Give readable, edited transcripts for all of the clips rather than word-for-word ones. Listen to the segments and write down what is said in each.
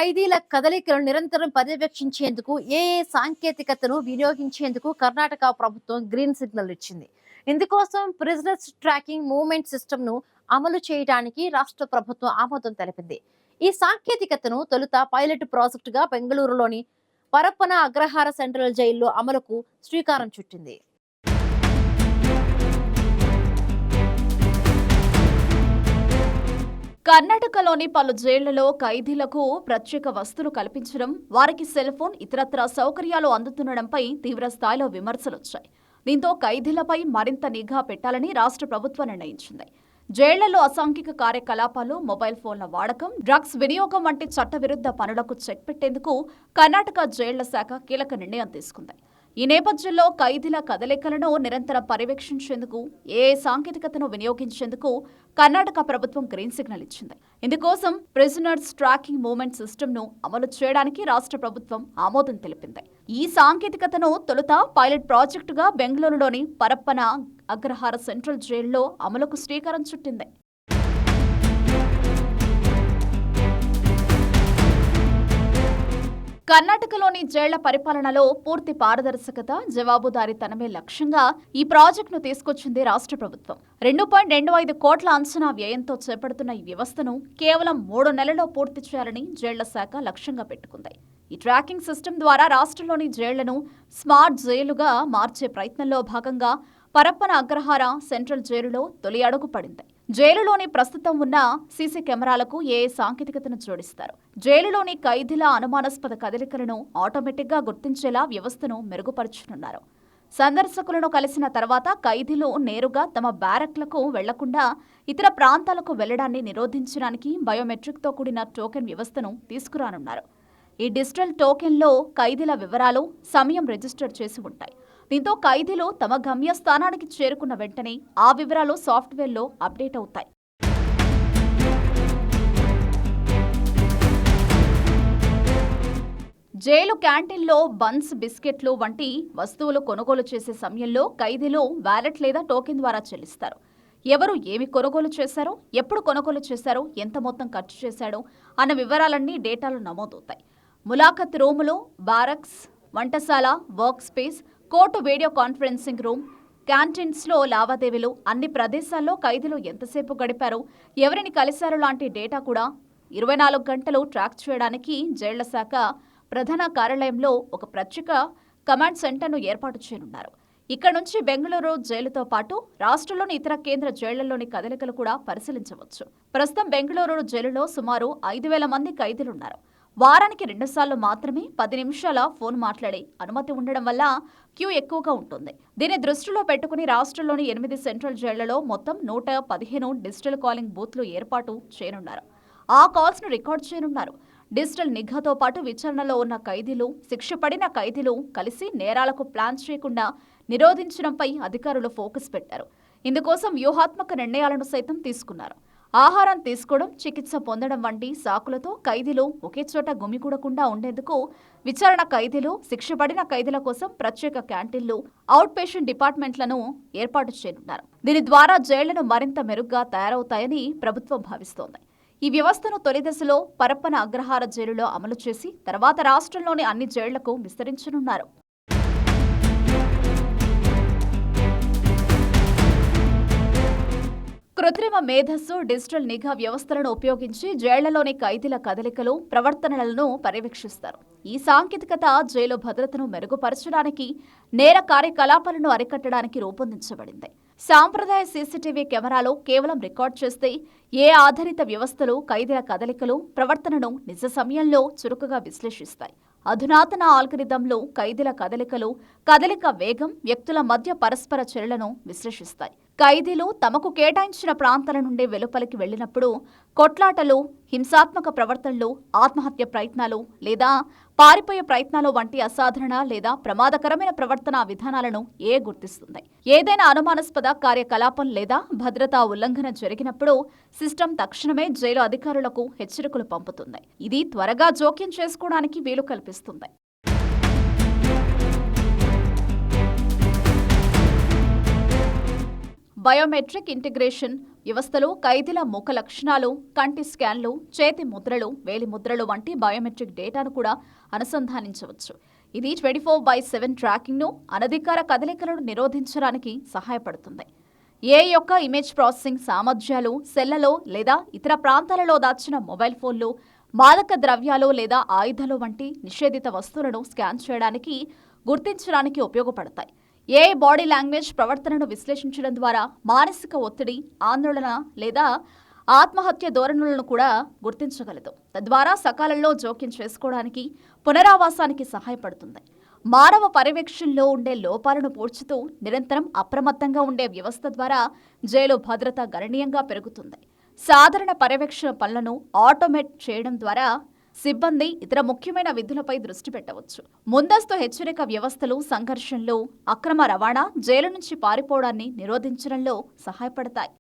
ఖైదీల కదలికలను నిరంతరం పర్యవేక్షించేందుకు సాంకేతికతను వినియోగించేందుకు కర్ణాటక ప్రభుత్వం గ్రీన్ సిగ్నల్ ఇచ్చింది. ఇందుకోసం ప్రిజనర్స్ ట్రాకింగ్ మూవ్మెంట్ సిస్టమ్ ను అమలు చేయడానికి రాష్ట్ర ప్రభుత్వం ఆమోదం తెలిపింది. ఈ సాంకేతికతను తొలుత పైలట్ ప్రాజెక్టుగా బెంగళూరులోని పరప్పన అగ్రహార సెంట్రల్ జైల్లో అమలుకు శ్రీకారం చుట్టింది. కర్ణాటకలోని పలు జైళ్లలో ఖైదీలకు ప్రత్యేక వసతులు కల్పించడం, వారికి సెల్ ఫోన్, ఇతరత్రా సౌకర్యాలు అందుతుండడంపై తీవ్ర స్థాయిలో విమర్శలొచ్చాయి. దీంతో ఖైదీలపై మరింత నిఘా పెట్టాలని రాష్ట్ర ప్రభుత్వం నిర్ణయించింది. జైళ్లలో అసాంఘిక కార్యకలాపాలు, మొబైల్ ఫోన్ల వాడకం, డ్రగ్స్ వినియోగం వంటి చట్టవిరుద్ధ పనులకు చెక్ పెట్టేందుకు కర్ణాటక జైళ్ల శాఖ కీలక నిర్ణయం తీసుకుంది. ఈ నేపథ్యంలో ఖైదీల కదలికలను నిరంతరం పర్యవేక్షించేందుకు సాంకేతికతను వినియోగించేందుకు కర్ణాటక ప్రభుత్వం గ్రీన్ సిగ్నల్ ఇచ్చింది. ఇందుకోసం ప్రిజనర్స్ ట్రాకింగ్ మూవ్మెంట్ సిస్టమ్ ను అమలు చేయడానికి రాష్ట్ర ప్రభుత్వం ఆమోదం తెలిపింది. ఈ సాంకేతికతను తొలుత పైలట్ ప్రాజెక్టుగా బెంగళూరులోని పరప్పన అగ్రహార సెంట్రల్ జైల్లో అమలుకు శ్రీకారం చుట్టింది. కర్ణాటకలోని జైళ్ల పరిపాలనలో పూర్తి పారదర్శకత, జవాబుదారీతనమే లక్ష్యంగా ఈ ప్రాజెక్టును తీసుకొచ్చింది రాష్ట్ర ప్రభుత్వం. 2.25 కోట్ల అంచనా వ్యయంతో చేపడుతున్న ఈ వ్యవస్థను కేవలం 3 నెలల్లో పూర్తి చేయాలని జైళ్ల శాఖ లక్ష్యంగా పెట్టుకుంది. ఈ ట్రాకింగ్ సిస్టమ్ ద్వారా రాష్ట్రంలోని జైళ్లను స్మార్ట్ జైలుగా మార్చే ప్రయత్నంలో భాగంగా పరప్పన అగ్రహార సెంట్రల్ జైలులో తొలి అడుగు పడింది. జైలులోని ప్రస్తుతం ఉన్న సీసీ కెమెరాలకు సాంకేతికతను జోడిస్తారు. జైలులోని ఖైదీల అనుమానాస్పద కదలికలను ఆటోమేటిక్గా గుర్తించేలా వ్యవస్థను మెరుగుపరచనున్నారు. సందర్శకులను కలిసిన తర్వాత ఖైదీలు నేరుగా తమ బ్యారక్లకు వెళ్లకుండా ఇతర ప్రాంతాలకు వెళ్లడాన్ని నిరోధించడానికి బయోమెట్రిక్తో కూడిన టోకెన్ వ్యవస్థను తీసుకురానున్నారు. ఈ డిజిటల్ టోకెన్లో ఖైదీల వివరాలు, సమయం రిజిస్టర్ చేసి ఉంటాయి. దీంతో ఖైదీలు తమ గమ్యస్థానానికి చేరుకున్న వెంటనే ఆ వివరాలు సాఫ్ట్వేర్లో అప్డేట్ అవుతాయి. జైలు క్యాంటీన్లో బన్స్, బిస్కెట్లు వంటి వస్తువులు కొనుగోలు చేసే సమయంలో ఖైదీలు వ్యాలెట్ లేదా టోకెన్ ద్వారా చెల్లిస్తారు. ఎవరు ఏమి కొనుగోలు చేశారో, ఎప్పుడు కొనుగోలు చేశారో, ఎంత మొత్తం ఖర్చు చేశాడో అన్న వివరాలన్నీ డేటాలో నమోదవుతాయి. ములాఖత్ రూములు, బారక్స్, వంటశాల, work space, court video conferencing room, క్యాంటీన్స్లో లావాదేవీలు, అన్ని ప్రదేశాల్లో ఖైదీలు ఎంతసేపు గడిపారో, ఎవరిని కలిశారో లాంటి డేటా కూడా 24 గంటలు ట్రాక్ చేయడానికి జైళ్ల శాఖ ప్రధాన కార్యాలయంలో ఒక ప్రత్యేక కమాండ్ సెంటర్ను ఏర్పాటు చేయనున్నారు. ఇక్కడ నుంచి బెంగళూరు జైలుతో పాటు రాష్ట్రంలోని ఇతర కేంద్ర జైళ్లలోని కదలికలు కూడా పరిశీలించవచ్చు. ప్రస్తుతం బెంగళూరు జైలులో సుమారు 5,000 మంది ఖైదీలున్నారు. వారానికి 2 సార్లు మాత్రమే 10 నిమిషాల ఫోన్ మాట్లాడే అనుమతి ఉండడం వల్ల క్యూ ఎక్కువగా ఉంటుంది. దీన్ని దృష్టిలో పెట్టుకుని రాష్ట్రంలోని 8 సెంట్రల్ జైళ్లలో మొత్తం 115 డిజిటల్ కాలింగ్ బూత్లు ఏర్పాటు చేయనున్నారు. ఆ కాల్స్ ను రికార్డ్ చేయనున్నారు. డిజిటల్ నిఘాతో పాటు విచారణలో ఉన్న ఖైదీలు, శిక్ష పడిన ఖైదీలు కలిసి నేరాలకు ప్లాన్ చేయకుండా నిరోధించడంపై అధికారులు ఫోకస్ పెట్టారు. ఇందుకోసం వ్యూహాత్మక నిర్ణయాలను సైతం తీసుకున్నారు. ఆహారం తీసుకోవడం, చికిత్స పొందడం వంటి సాకులతో ఖైదీలు ఒకే చోట గుమికూడకుండా ఉండేందుకు విచారణ ఖైదీలు, శిక్ష పడిన ఖైదీల కోసం ప్రత్యేక క్యాంటీన్లు, అవుట్ పేషెంట్ డిపార్ట్మెంట్లను ఏర్పాటు చేయనున్నారు. దీని ద్వారా జైళ్లను మరింత మెరుగ్గా తయారవుతాయని ప్రభుత్వం భావిస్తోంది. ఈ వ్యవస్థను తొలి దశలో పరప్పన అగ్రహార జైలులో అమలు చేసి తర్వాత రాష్ట్రంలోని అన్ని జైళ్లకు విస్తరించనున్నారు. కృత్రిమ మేధస్సు, డిజిటల్ నిఘా వ్యవస్థలను ఉపయోగించి జైళ్లలోని ఖైదీల కదలికలు, ప్రవర్తనలను పర్యవేక్షిస్తారు. ఈ సాంకేతికత జైలు భద్రతను మెరుగుపరచడానికి, నేర కార్యకలాపాలను అరికట్టడానికి రూపొందించబడింది. సాంప్రదాయ సీసీటీవీ కెమెరాలో కేవలం రికార్డ్ చేస్తే ఆధారిత వ్యవస్థలు ఖైదీల కదలికలు, ప్రవర్తనను నిజ సమయంలో చురుకుగా విశ్లేషిస్తాయి. అధునాతన ఆల్గరిథంలు ఖైదీల కదలికలు, కదలిక వేగం, వ్యక్తుల మధ్య పరస్పర చర్యలను విశ్లేషిస్తాయి. ఖైదీలు తమకు కేటాయించిన ప్రాంతాల నుండి వెలుపలికి వెళ్లినప్పుడు కొట్లాటలు, హింసాత్మక ప్రవర్తనలు, ఆత్మహత్య ప్రయత్నాలు లేదా పారిపోయే ప్రయత్నాలు వంటి అసాధారణ లేదా ప్రమాదకరమైన ప్రవర్తన విధానాలను గుర్తిస్తుంది. ఏదైనా అనుమానాస్పద కార్యకలాపం లేదా భద్రతా ఉల్లంఘన జరిగినప్పుడు సిస్టమ్ తక్షణమే జైలు అధికారులకు హెచ్చరికలు పంపుతుంది. ఇది త్వరగా జోక్యం చేసుకోవడానికి వీలు కల్పిస్తుంది. బయోమెట్రిక్ ఇంటిగ్రేషన్, వ్యవస్థలో ఖైదీల ముఖ లక్షణాలు, కంటి స్కాన్లు, చేతి ముద్రలు, వేలి ముద్రలు వంటి బయోమెట్రిక్ డేటాను కూడా అనుసంధానించవచ్చు. ఇది 24/7 ట్రాకింగ్ను, అనధికార కదలికలను నిరోధించడానికి సహాయపడుతుంది. ఏ యొక్క ఇమేజ్ ప్రాసెసింగ్ సామర్థ్యాలు, సెల్లలో లేదా ఇతర ప్రాంతాలలో దాచిన మొబైల్ ఫోన్లు, మాదక ద్రవ్యాలు లేదా ఆయుధాలు వంటి నిషేధిత వస్తువులను స్కాన్ చేయడానికి, గుర్తించడానికి ఉపయోగపడతాయి. ఏ బాడీ లాంగ్వేజ్ ప్రవర్తనను విశ్లేషించడం ద్వారా మానసిక ఒత్తిడి, ఆందోళన లేదా ఆత్మహత్య ధోరణులను కూడా గుర్తించగలదు. తద్వారా సకాలంలో జోక్యం చేసుకోవడానికి, పునరావాసానికి సహాయపడుతుంది. మానవ పర్యవేక్షణలో ఉండే లోపాలను పూడ్చుతూ నిరంతరం అప్రమత్తంగా ఉండే వ్యవస్థ ద్వారా జైలు భద్రత గణనీయంగా పెరుగుతుంది. సాధారణ పర్యవేక్షణ పనులను ఆటోమేట్ చేయడం ద్వారా సిబ్బంది ఇతర ముఖ్యమైన విధులపై దృష్టి పెట్టవచ్చు. ముందస్తు హెచ్చరిక వ్యవస్థలు సంఘర్షణలు, అక్రమ రవాణా, జైలు నుంచి పారిపోవడాన్ని నిరోధించడంలో సహాయపడతాయి.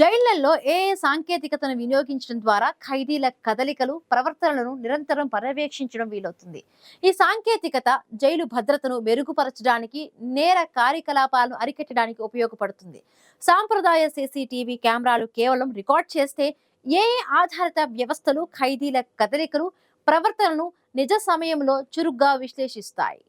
జైళ్లలో ఏఏ సాంకేతికతను వినియోగించడం ద్వారా ఖైదీల కదలికలు, ప్రవర్తనలను నిరంతరం పర్యవేక్షించడం వీలవుతుంది. ఈ సాంకేతికత జైలు భద్రతను మెరుగుపరచడానికి, నేర కార్యకలాపాలను అరికట్టడానికి ఉపయోగపడుతుంది. సాంప్రదాయ సీసీటీవీ కెమెరాలు కేవలం రికార్డ్ చేస్తే, ఏఏ ఆధారిత వ్యవస్థలు ఖైదీల కదలికలు, ప్రవర్తనను నిజ సమయంలో చురుగ్గా విశ్లేషిస్తాయి.